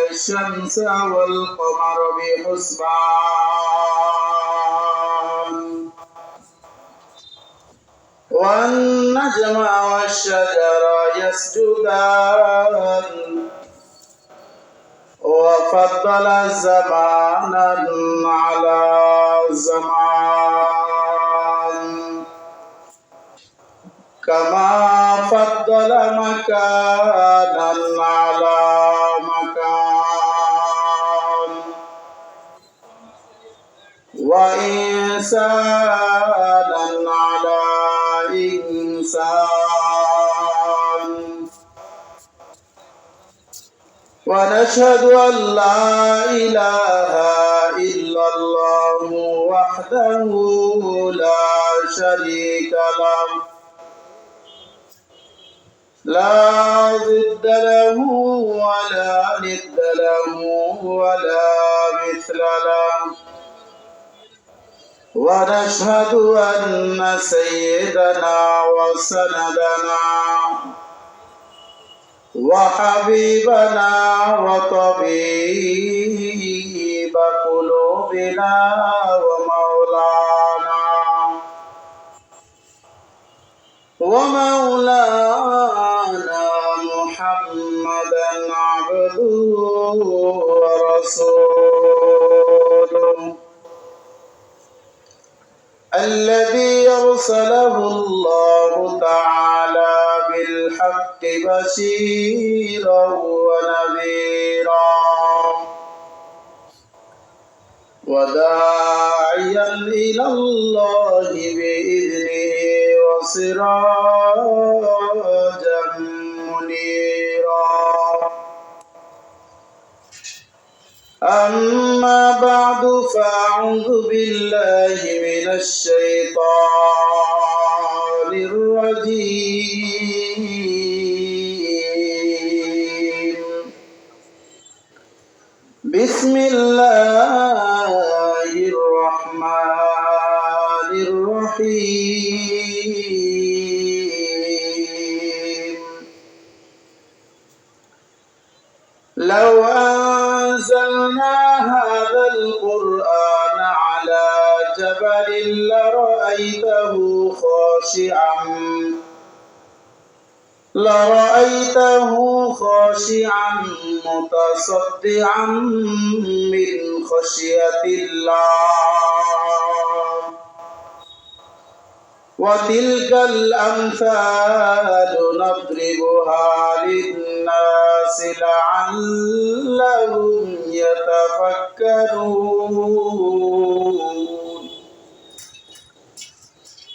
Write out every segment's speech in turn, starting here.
والشمس والقمر بحسبان والنجم والشجر يسجدان وفضل زمانا على زمان كما فضل مكانا على مكان وإنسانا على إنسان ونشهد أن لا إله إلا الله وحده لا شريك له لا ضد له ولا ند له ولا مثل له ونشهد أن سيدنا وسندنا وحبيبنا وطبيب قلوبنا ومولانا محمدا عبده ورسوله الذي أرسله الله تعالى بالحق بشيرا ونذيرا وداعيا إلى الله بإذنه وسراجا منيرا أما بعد فأعوذ بالله من الشيطان الرجيم بسم الله الرحمن الرحيم لو أنزلنا هذا القرآن على جبل لرأيته خاشعا متصدعا من خشية الله وتلك الأمثال نضربها للناس لعلهم يتفكرون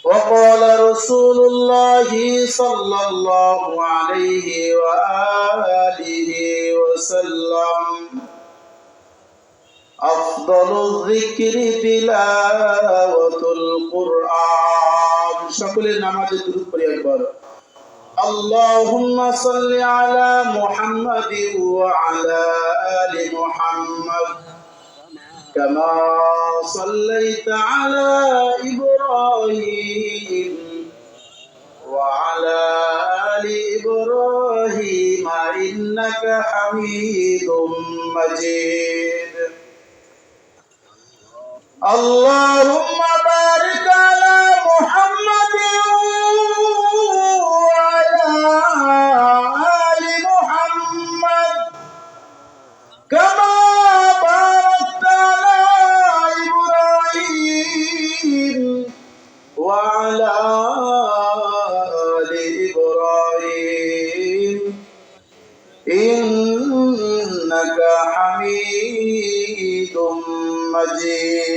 وقال رسول الله صلى الله عليه وآله وسلم أفضل الذكر تلاوة القرآن সকলে নামাজে দুরূদ পড়ি একবার اللهم صل على محمد وعلى آل محمد كما صليت على إبراهيم وعلى آل إبراهيم إنك حميد مجيد اللهم بارك على محمد وعلى آل محمد كما باركت على إبراهيم وعلى آل إبراهيم إنك حميد مجيد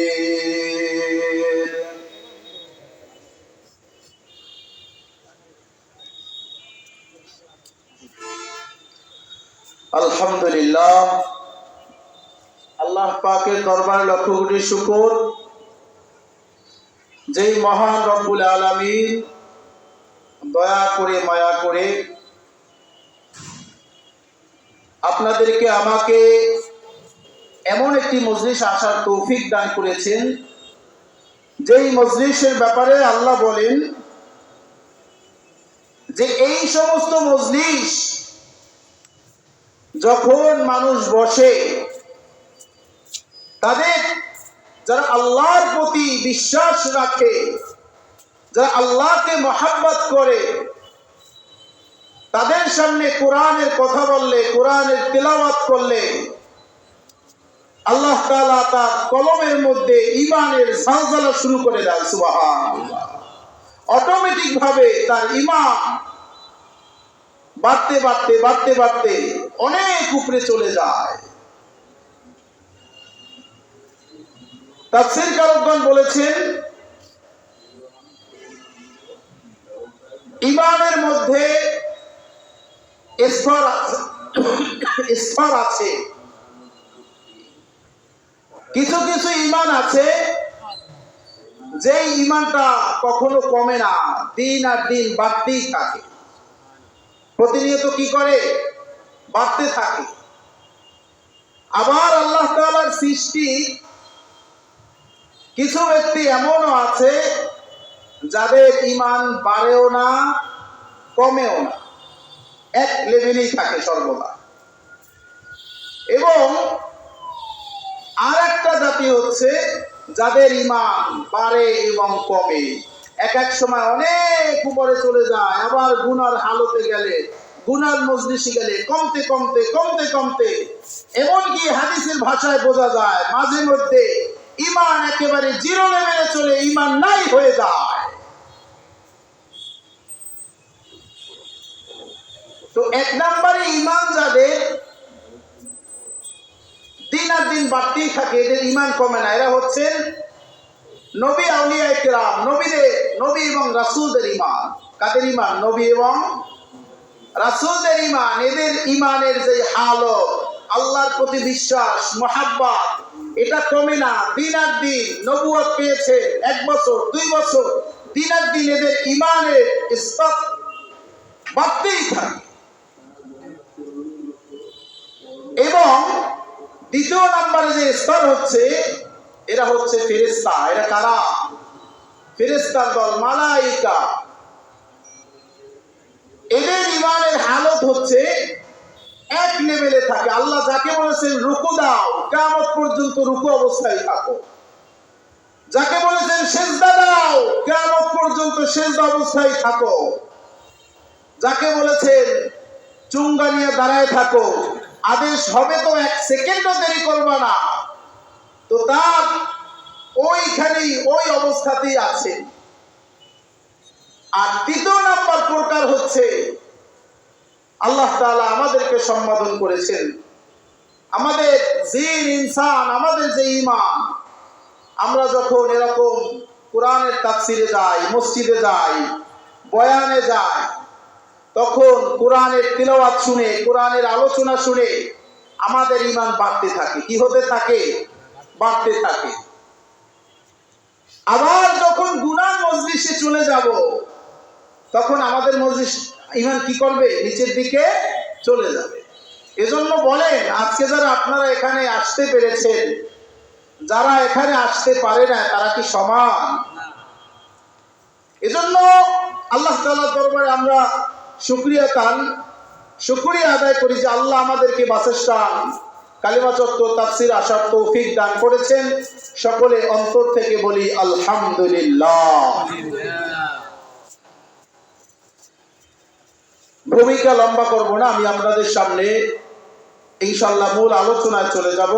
الحمد لله আল্লাহ পাকের দরবারে লক্ষ কোটি শুকর যেই মহান রব্বুল আলামিন দয়া করে মায়া করে আপনাদেরকে আমাকে এমন একটি মজলিস আসার তৌফিক দান করেছেন যেই মজলিসের ব্যাপারে আল্লাহ বলেন যে এই সমস্ত মজলিস যখন মানুষ বসে, তাদের যারা আল্লাহর প্রতি বিশ্বাস রাখে, যারা আল্লাহকে মহব্বত করে, তাদের সামনে কোরআনের কথা বললে, কোরআনের তিলাওয়াত করলে আল্লাহ তাআলা তার কলমের মধ্যে ঈমানের ঝলঝলা শুরু করে দেয়। সুবহানাল্লাহ। অটোমেটিক ভাবে তার ঈমান বাড়তে বাড়তে বাড়তে বাড়তে অনেক উপরে চলে যায়। তাফসীর কারকগণ বলেছেন, ঈমানের মধ্যে স্তর আছে। কিছু কিছু ঈমান আছে যে ঈমানটা কখনো কমে না, দিন আর দিন বাড়তেই থাকে, প্রতিনিয়ত কি করে? বাড়তে থাকে। আবার আল্লাহ তাআলার সৃষ্টি কিছু ব্যক্তি এমনও আছে যাদের ঈমান বাড়েও না কমেও না, এক লেভেলেই থাকে সর্বদা। এবং আর একটা জাতি হচ্ছে যাদের ঈমান বাড়ে এবং কমে, এক এক সময় অনেক উপরে চলে যায়, আবার গুনার হালতে গেলে, গুনার মজলিসে গেলে কমতে কমতে কমতে কমতে এমনকি হাদিসের ভাষায় বোঝা যায় মাঝে মধ্যে ঈমান একেবারে জিরো লেভেলে চলে ঈমান নাই হয়ে যায়। তো এক নম্বরে ঈমান যাদের দিন আর দিন বাড়তেই থাকে, এদের ঈমান কমে না, এরা হচ্ছেন নবী আউলিয়া কিরাম, নবী এবং রাসূলদের ঈমান। কাদের ঈমান? নবী এবং রাসূলদের ঈমান। এদের ঈমানের যে হালত, আল্লাহর প্রতি বিশ্বাস, মুহাব্বত, এটা কমে না, দিন আর দিন। নবুয়ত পেয়েছে 1 বছর 2 বছর, দিন আর দিন এদের ঈমানের স্তর বাড়তেই থাকে। এবং দ্বিতীয় নম্বরে যে স্তর হচ্ছে, এরা হচ্ছে ফেরেশতা। এরা কারা? ফেরেশতার দল, মালাইকা। এদের ঈমানের হালত হচ্ছে এক লেভেলে থাকে। আল্লাহ যাকে বলেছেন রুকু দাও, কিয়ামত পর্যন্ত রুকু অবস্থায় থাকো। যাকে বলেছেন সিজদা দাও, কিয়ামত পর্যন্ত সিজদা অবস্থায় থাকো। যাকে বলেছেন চুঙ্গা নিয়ে দাঁড়ায় থাকো, আদেশ হবে তো 1 সেকেন্ডও দেরি করবা না, তো তার ওইখানেই ওই অবস্থাতেই আছে। আর তৃতীয় নাম্বার প্রকার হচ্ছে, আল্লাহ তাআলা আমাদেরকে সম্বোধন করেছেন, আমাদের জিন ইনসান, আমাদের যে ঈমান, আমরা যখন এরকম কোরআনের তাফসিরে যাই, মসজিদে যাই, বয়ানে যাই, তখন কোরআনের তিলাওয়াত শুনে, কোরআনের আলোচনা শুনে আমাদের ঈমান বাড়তে থাকে। কি হতে থাকে? বাড়তে থাকে। আবার যখন গুনাহ মজলিসে চলে যাব, তখন আমাদের মজলিস ঈমান কি করবে? নিচের দিকে চলে যাবে। এজন্য বলেন, আজকে যারা আপনারা এখানে আসতে পেরেছেন, যারা এখানে আসতে পারে না, তারা কি সমান? এজন্য আল্লাহ তাআলার দরবারে আমরা শুকরিয়া আদায় করি যে আল্লাহ আমাদেরকে বাসস্থান কালিমা চত্বর তাফসীর আসার তৌফিক দান করেছেন। সকলে অন্তর থেকে বলি আলহামদুলিল্লাহ। ভূমিকা লম্বা করব না, আমি আপনাদের সামনে ইনশাআল্লাহ মূল আলোচনায় চলে যাব।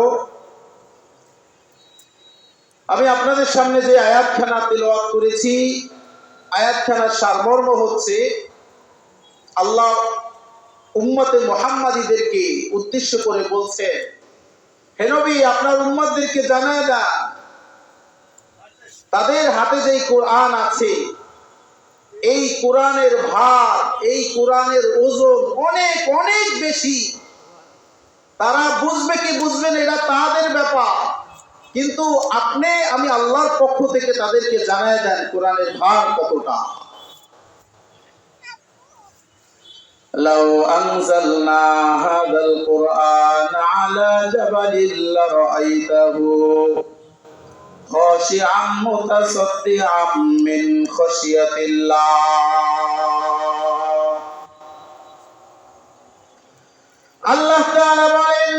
আমি আপনাদের সামনে যে আয়াতখানা তেলাওয়াত করেছি, আয়াতখানার সারমর্ম হচ্ছে, আল্লাহ উম্মতে মুহাম্মাদীদেরকে উদ্দেশ্য করে বলছেন, হে নবী, আপনার উম্মতদেরকে জানায় দেন, তাদের হাতে যেই কোরআন আছে, এই কোরআনের ভার, এই কোরআনের ওজন অনেক অনেক বেশি। তারা বুঝবে কি বুঝবে না, এটা তাদের ব্যাপার, কিন্তু আমি আল্লাহর পক্ষ থেকে তাদেরকে জানায় দেন কোরআনের ভার কতটা। লাউ আনজালনা হাযাল কুরআন আলা জাবালিন লারাআইতাহু খাশিআম মুতাসাদ্দিআম মিন খাশিয়াতিল্লাহ। আল্লাহ তাআলা বলেন,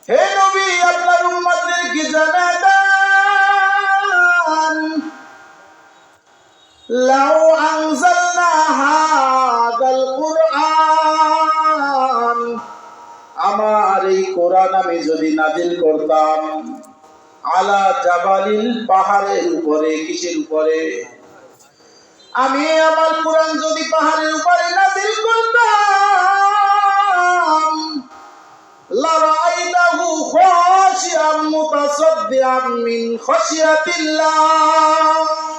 হে নবী আপনার উম্মতদেরকে জানান, লাউ আনজালনা হাযাল কুরআন, আমার এই কোরআন আমি যদি নাজিল করতাম, আলা জাবালিল, পাহাড়ের উপরে। কিসের উপরে? আমি আমার কোরআন যদি পাহাড়ের উপরে নাজিল করতাম, লারাআইতাহু খাশিআম মুতাসাদ্দিআম মিন খাশিয়াতিল্লাহ,